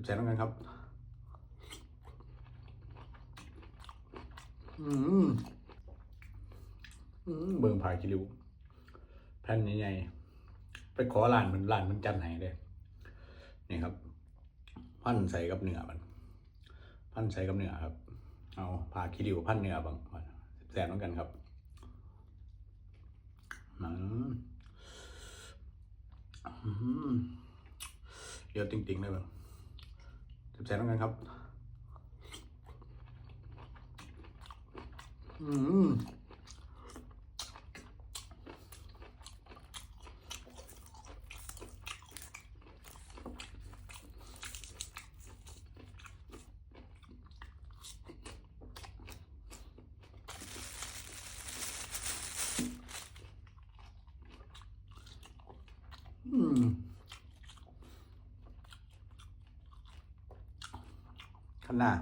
แซ่บๆกันครับเบิ่งผาคิริวแผ่นใหญ่ๆไปขอร้านมันจัดไหนเลยนี่ครับพันใส่กับเนื้อมันพันใส่กับเนื้อครับเอาผาคิริวพันเนื้อบางแซ่บๆกันครับเดี๋ยวติ่งๆเลยแบบแซ่บๆกันครับขั้นหน้า